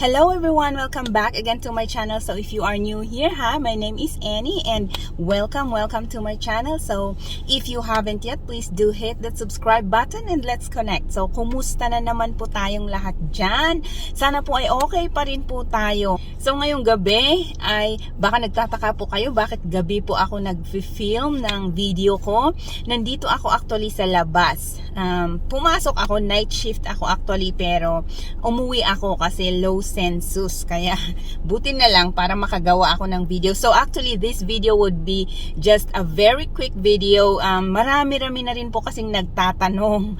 Hello everyone, welcome back again to my channel. So if you are new here, my name is Annie and welcome to my channel. So if you haven't yet, please do hit that subscribe button and let's connect. So kumusta na naman po tayong lahat dyan? Sana po ay okay pa rin po tayo. So ngayong gabi ay baka nagtataka po kayo bakit gabi po ako nag-film ng video ko. Nandito ako actually sa labas. Pumasok ako, night shift ako actually, pero umuwi ako kasi low census, kaya buti na lang para makagawa ako ng video. So actually this video would be just a very quick video. Marami-rami na rin po kasing nagtatanong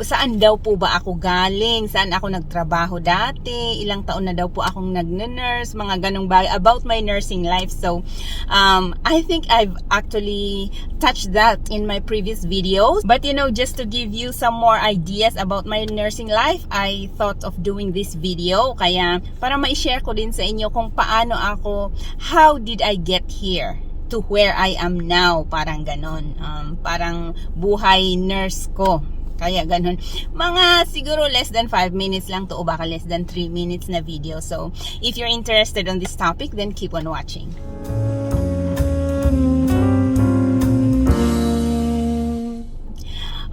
saan daw po ba ako galing, saan ako nagtrabaho dati, ilang taon na daw po akong nag-nurse, mga ganong bagay about my nursing life. So I think I've actually touched that in my previous videos, but you know, just to give you some more ideas about my nursing life, I thought of doing this video, kaya para ma-share ko din sa inyo kung paano ako, how did I get here to where I am now, parang ganon, parang buhay nurse ko. Kaya ganun. Mga siguro less than 5 minutes lang to, o baka less than 3 minutes na video. So if you're interested on this topic, then keep on watching.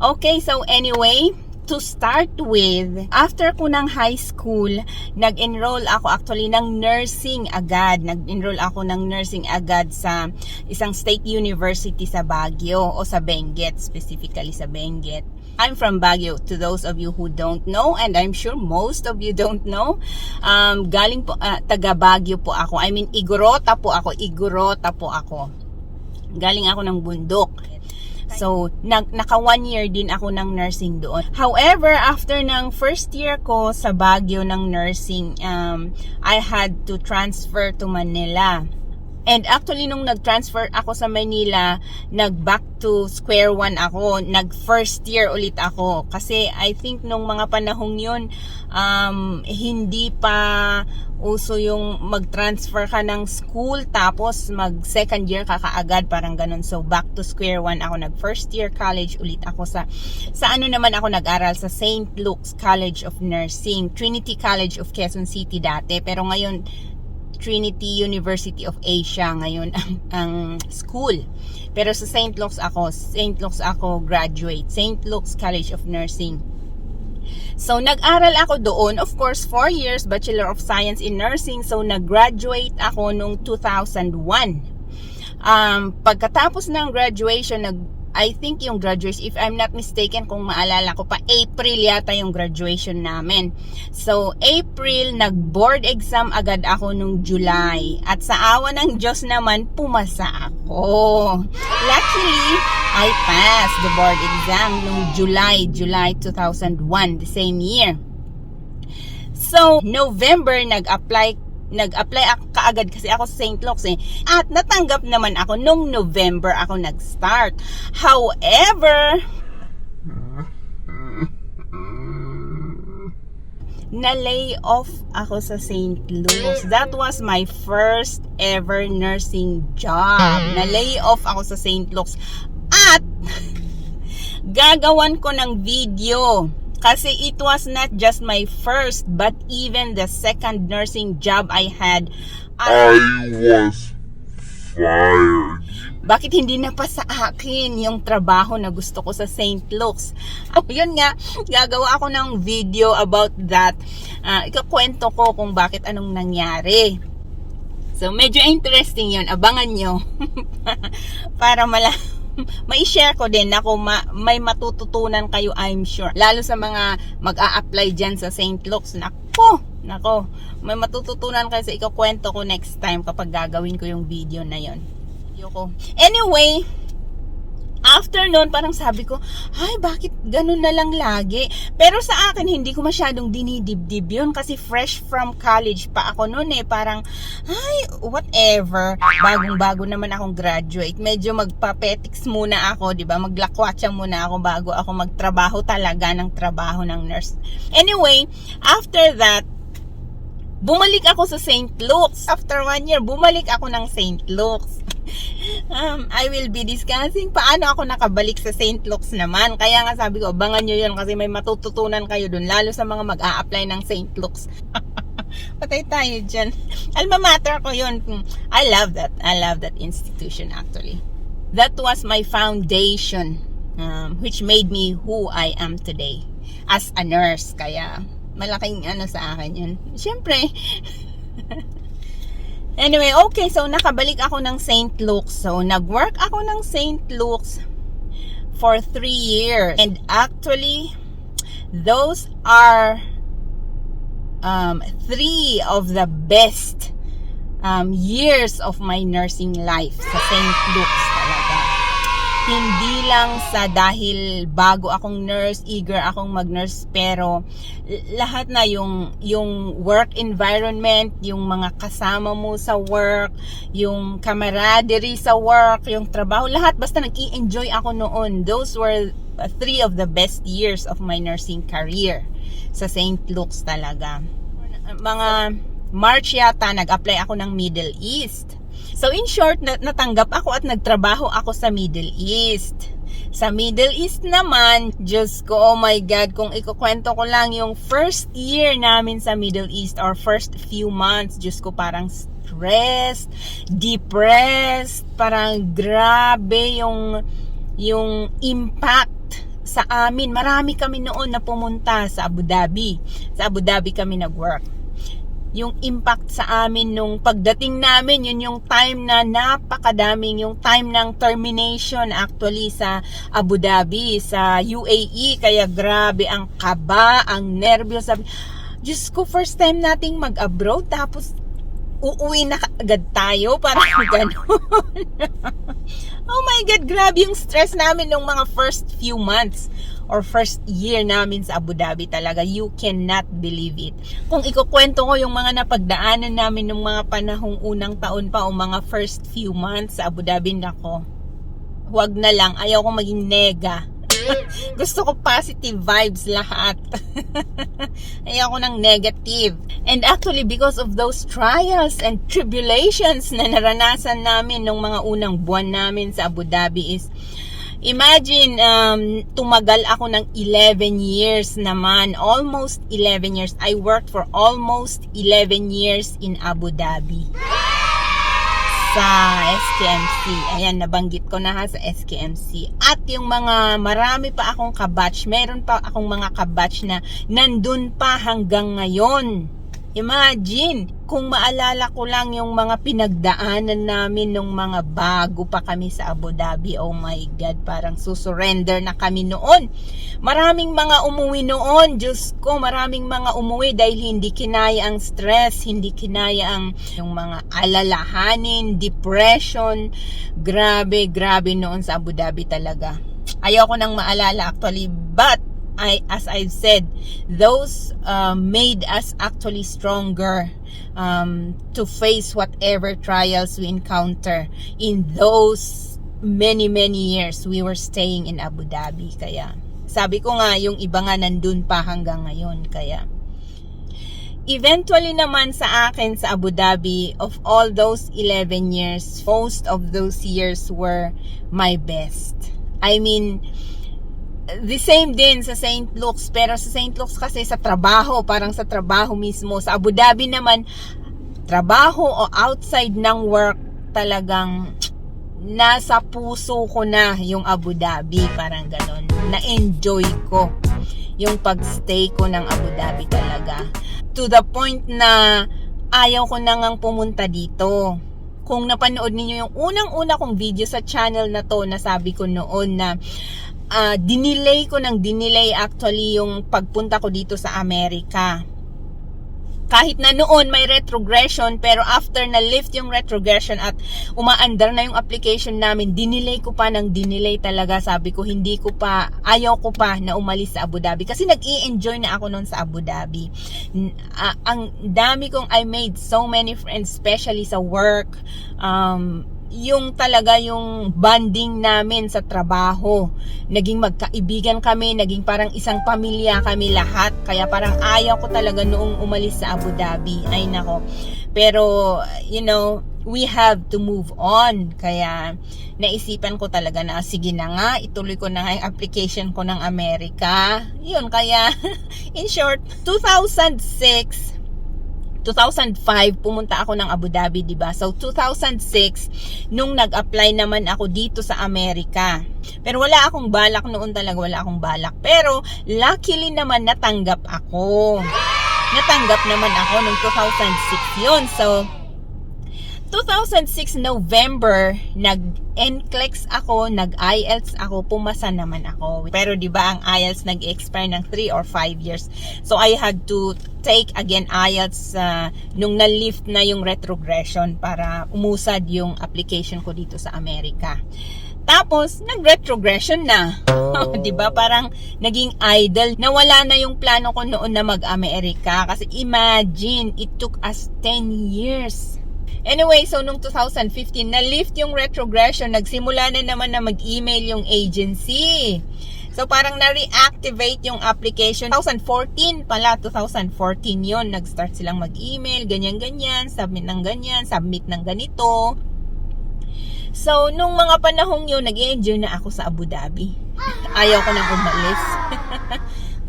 Okay, so anyway, to start with, after ko ng high school, nag-enroll ako actually ng nursing agad. Nag-enroll ako ng nursing agad sa isang state university sa Baguio, o sa Benguet, specifically sa Benguet. I'm from Baguio, to those of you who don't know, and I'm sure most of you don't know. Galing po, taga Baguio po ako. I mean, Igorota po ako. Galing ako ng bundok. So, naka 1 year din ako ng nursing doon. However, after ng first year ko sa Baguio ng nursing, I had to transfer to Manila. And actually, nung nag-transfer ako sa Manila, nag-back to square one ako. Nag-first year ulit ako. Kasi I think nung mga panahong yun, hindi pa uso yung mag-transfer ka ng school tapos mag-second year ka kaagad, parang ganun. So, back to square one ako. Nag-first year college ulit ako sa ano naman ako nag-aral, sa St. Luke's College of Nursing. Trinity College of Quezon City dati. Pero ngayon, Trinity University of Asia ngayon ang school. Pero sa St. Luke's ako graduate. St. Luke's College of Nursing. So, nag-aral ako doon. Of course, 4 years, Bachelor of Science in Nursing. So, nag-graduate ako nung 2001. Pagkatapos ng graduation, I think yung graduation, if I'm not mistaken, kung maalala ko pa, April yata yung graduation namin. So, April, nag-board exam agad ako nung July. At sa awa ng Diyos naman, pumasa ako. Luckily, I passed the board exam nung July 2001, the same year. So, November, nag-apply ako kaagad kasi ako sa St. Luke's At natanggap naman ako nung November ako nag-start. However, na-lay off ako sa St. Luke's. That was my first ever nursing job. Na-lay off ako sa St. Luke's. At gagawan ko ng video. Kasi it was not just my first, but even the second nursing job I had. I was fired. Bakit hindi na pa sa akin yung trabaho na gusto ko sa St. Luke's? Yun nga, gagawa ako ng video about that. Ikakwento ko kung bakit anong nangyari. So, medyo interesting yun. Abangan nyo. Para mai-share ko din ako, may matututunan kayo, I'm sure. Lalo sa mga mag-a-apply dyan sa St. Luke's. Nako, may matututunan kayo sa ikukwento ko next time kapag gagawin ko yung video na yon. Anyway, after nun, parang sabi ko, ay, bakit ganun na lang lagi? Pero sa akin, hindi ko masyadong dinidibdib yun kasi fresh from college pa ako nun parang, ay, whatever. Bagong-bago naman akong graduate. Medyo magpapetics muna ako, diba? Maglakwatsa muna ako bago ako magtrabaho talaga ng trabaho ng nurse. Anyway, after that, bumalik ako sa St. Luke's. After 1 year, bumalik ako ng St. Luke's. I will be discussing paano ako nakabalik sa St. Luke's naman. Kaya nga sabi ko, abangan nyo yun kasi may matututunan kayo dun, lalo sa mga mag-a-apply ng St. Luke's. Patay tayo dyan. Alma mater ko yun. I love that. I love that institution actually. That was my foundation, which made me who I am today as a nurse. Kaya malaking ano sa akin yun. Siyempre. Anyway, okay. So, nakabalik ako ng St. Luke's. So, nag-work ako ng St. Luke's for 3 years. And actually, those are 3 of the best years of my nursing life sa St. Luke's talaga. Hindi lang sa dahil bago akong nurse, eager akong mag-nurse, pero lahat na yung work environment, yung mga kasama mo sa work, yung camaraderie sa work, yung trabaho, lahat basta nag-i-enjoy ako noon. Those were 3 of the best years of my nursing career sa St. Luke's talaga. Mga March yata, nag-apply ako ng Middle East. So in short, natanggap ako at nagtrabaho ako sa Middle East. Sa Middle East naman, Diyos ko, oh my God, kung ikukwento ko lang yung first year namin sa Middle East or first few months, Diyos ko, parang stressed, depressed, parang grabe yung impact sa amin. Marami kami noon na pumunta sa Abu Dhabi. Sa Abu Dhabi kami nag-work. Yung impact sa amin nung pagdating namin, yun yung time na napakadaming, yung time ng termination actually sa Abu Dhabi, sa UAE. Kaya grabe ang kaba, ang nervyos. Diyos ko, first time nating mag-abroad, tapos uuwi na agad tayo, parang gano'n. Oh my God, grabe yung stress namin nung mga first few months or first year namin sa Abu Dhabi talaga. You cannot believe it. Kung ikukwento ko yung mga napagdaanan namin nung mga panahong unang taon pa o mga first few months sa Abu Dhabi, nako, huwag na lang. Ayaw ko maging nega. Gusto ko positive vibes lahat. Ayaw ko ng negative. And actually, because of those trials and tribulations na naranasan namin nung mga unang buwan namin sa Abu Dhabi is, imagine, tumagal ako ng 11 years naman. Almost 11 years. I worked for almost 11 years in Abu Dhabi. Sa SKMC. Ayan, nabanggit ko na ha, sa SKMC. At yung mga marami pa akong kabatch, meron pa akong mga kabatch na nandun pa hanggang ngayon. Imagine, kung maalala ko lang yung mga pinagdaanan namin nung mga bago pa kami sa Abu Dhabi. Oh my God, parang susurrender na kami noon. Maraming mga umuwi noon, Diyos ko, maraming mga umuwi dahil hindi kinaya ang stress, hindi kinaya ang yung mga alalahanin, depression. Grabe, grabe noon sa Abu Dhabi talaga. Ayoko nang maalala actually, but as I've said, those made us actually stronger to face whatever trials we encounter in those many years we were staying in Abu Dhabi. Kaya sabi ko nga, yung iba nga nandun pa hanggang ngayon. Kaya eventually naman sa akin sa Abu Dhabi, of all those 11 years, most of those years were my best. I mean, the same din sa St. Luke's, pero sa St. Luke's kasi sa trabaho, parang sa trabaho mismo. Sa Abu Dhabi naman, trabaho o outside ng work, talagang nasa puso ko na yung Abu Dhabi, parang ganon. Na-enjoy ko yung pagstay ko ng Abu Dhabi talaga. To the point na ayaw ko na ngang pumunta dito. Kung napanood niyo yung unang-una kong video sa channel na to, na sabi ko noon na dinelay actually yung pagpunta ko dito sa Amerika. Kahit na noon may retrogression, pero after na lift yung retrogression at umaandar na yung application namin, dinelay ko pa ng dinelay talaga. Sabi ko, ayaw ko pa na umalis sa Abu Dhabi kasi nag-i-enjoy na ako noon sa Abu Dhabi. Ang dami kong, I made so many friends, especially sa work. yung talaga yung bonding namin sa trabaho. Naging magkaibigan kami, naging parang isang pamilya kami lahat. Kaya parang ayaw ko talaga noong umalis sa Abu Dhabi. Ay nako. Pero, we have to move on. Kaya, naisipan ko talaga na, sige na nga, ituloy ko na nga yung application ko ng Amerika. Yun, kaya, in short, 2005 pumunta ako ng Abu Dhabi, 'di ba? So 2006 nung nag-apply naman ako dito sa Amerika. Pero wala akong balak noon, talaga wala akong balak. Pero luckily naman natanggap ako. Natanggap naman ako nung 2006 'yon. So 2006 November, nag-NCLEX ako, nag-IELTS ako, pumasa naman ako. Pero 'di ba ang IELTS nag-expire ng 3 or 5 years. So I had to take again IELTS nung na-lift na yung retrogression para umusad yung application ko dito sa Amerika. Tapos, nag-retrogression na. 'Di ba? Parang naging idle. Nawala na yung plano ko noon na mag-Amerika. Kasi imagine, it took us 10 years. Anyway, so nung 2015, na-lift yung retrogression, nagsimula na naman na mag-email yung agency. So parang na-reactivate yung application. 2014 pala, 2014 yon, nag-start silang mag-email, ganyan-ganyan, submit ng ganyan, submit ng ganito. So, nung mga panahong yun, nag-enjoy na ako sa Abu Dhabi. Ayaw ko nang umalis.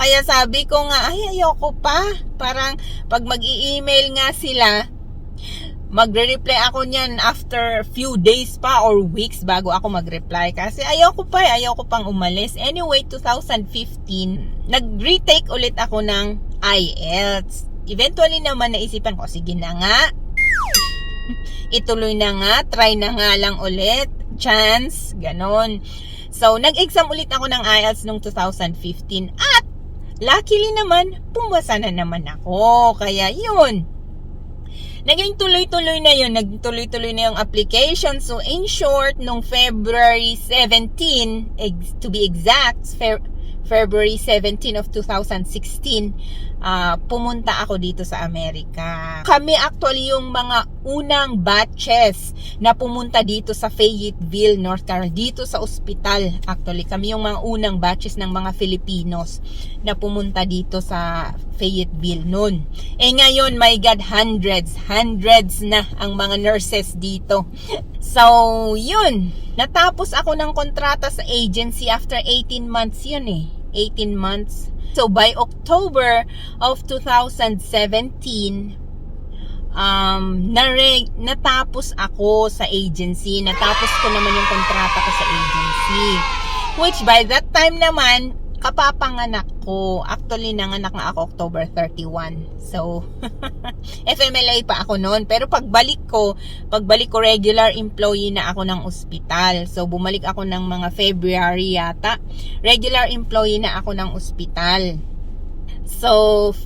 Kaya sabi ko nga, ayoko pa. Parang pag mag-i-email nga sila, magre-reply ako niyan after few days pa or weeks bago ako mag-reply. Kasi ayoko pang umalis. Anyway, 2015, nag-retake ulit ako ng IELTS. Eventually naman naisipan ko, sige na nga. Ituloy na nga, try na nga lang ulit. Chance, ganon. So, nag-exam ulit ako ng IELTS noong 2015. At, luckily naman, pumasa na naman ako. Kaya, yun. Naging tuloy-tuloy na yun. Nagtuloy-tuloy na yung application. So, in short, nung February 17, to be exact, February 17 of 2016, pumunta ako dito sa Amerika. Kami actually yung mga unang batches na pumunta dito sa Fayetteville, North Carolina. Dito sa ospital, actually. Kami yung mga unang batches ng mga Filipinos na pumunta dito sa Fayetteville noon. Eh ngayon, my God, hundreds na ang mga nurses dito. So, yun. Natapos ako ng kontrata sa agency after 18 months yun eh. 18 months. So, by October of 2017, natapos ako sa agency. Natapos ko naman yung kontrata ko sa agency. Which by that time naman, kapapanganak ko. Actually, nanganak nga ako October 31. So, FMLA pa ako noon. Pero pagbalik ko regular employee na ako ng ospital. So, bumalik ako ng mga February yata. Regular employee na ako ng ospital. So,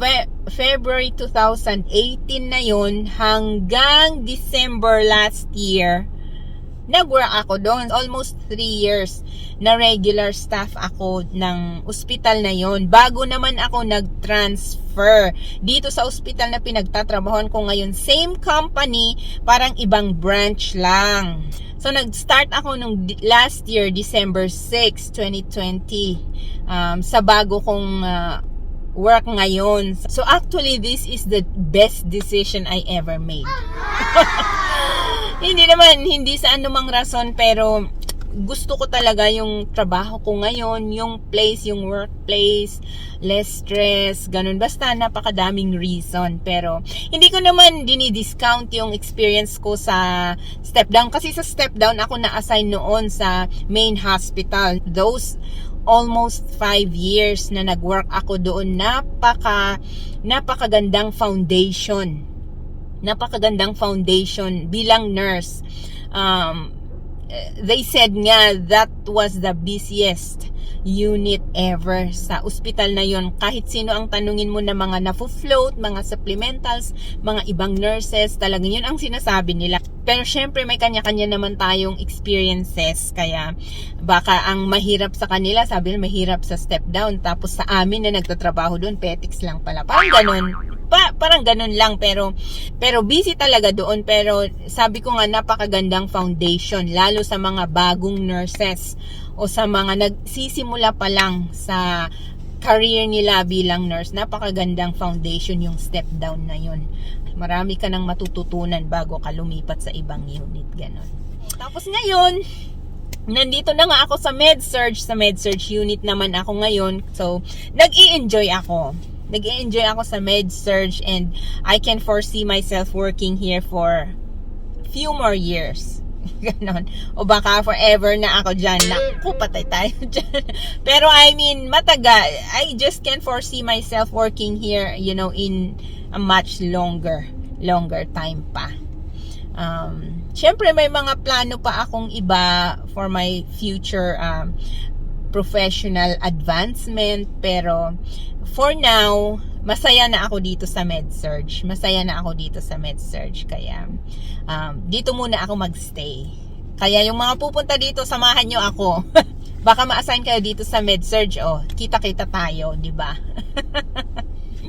February 2018 na yun hanggang December last year, nag-work ako doon. Almost 3 years na regular staff ako ng ospital na yon. Bago naman ako nag-transfer dito sa ospital na pinagtatrabahoan ko ngayon. Same company, parang ibang branch lang. So, nag-start ako nung last year, December 6, 2020, sa bago kong work ngayon. So, actually, this is the best decision I ever made. Hindi sa anumang rason, pero gusto ko talaga yung trabaho ko ngayon, yung place, yung workplace, less stress, ganun. Basta napakadaming reason. Pero hindi ko naman dinidiscount yung experience ko sa step down. Kasi sa step down ako na-assign noon sa main hospital. Those almost 5 years na nag-work ako doon, napakagandang foundation. Napakagandang foundation bilang nurse. They said nga that was the busiest unit ever sa ospital na yon. Kahit sino ang tanungin mo na mga na-float, mga supplementals, mga ibang nurses, talagang yun ang sinasabi nila. Pero syempre may kanya-kanya naman tayong experiences, kaya baka ang mahirap sa kanila, sabi nila mahirap sa step down, tapos sa amin na nagtatrabaho doon, petics lang pala. Parang ganun. Parang ganun lang, pero busy talaga doon. Pero sabi ko nga, napakagandang foundation, lalo sa mga bagong nurses o sa mga nagsisimula pa lang sa career nila bilang nurse. Napakagandang foundation yung step down na yun. Marami ka nang matututunan bago ka lumipat sa ibang unit, ganon. Tapos ngayon, nandito na nga ako sa med-surg. Sa med-surg unit naman ako ngayon. So, nag-i-enjoy ako sa med-surg, and I can foresee myself working here for few more years. Ganon. O baka forever na ako dyan. Naku, patay tayo dyan. Pero I mean, matagal. I just can foresee myself working here, in a much longer time pa. Syempre may mga plano pa akong iba for my future professional advancement, pero for now, masaya na ako dito sa med-surg. Kaya dito muna ako magstay. Kaya yung mga pupunta dito, samahan nyo ako. Baka ma-assign kayo dito sa med-surg. Kita-kita tayo, di ba?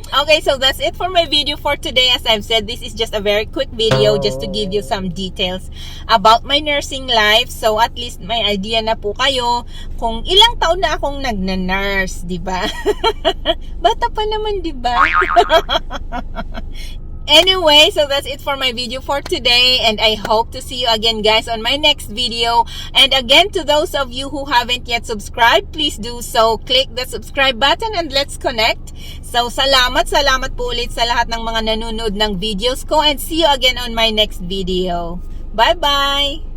Okay, so that's it for my video for today. As I've said, this is just a very quick video just to give you some details about my nursing life. So at least may idea na po kayo kung ilang taon na akong nagna-nurse, di ba? Bata pa naman, di ba? Anyway, so that's it for my video for today, and I hope to see you again, guys, on my next video. And again, to those of you who haven't yet subscribed, please do so. Click the subscribe button and let's connect. So, salamat po ulit sa lahat ng mga nanonood ng videos ko, and see you again on my next video. Bye-bye!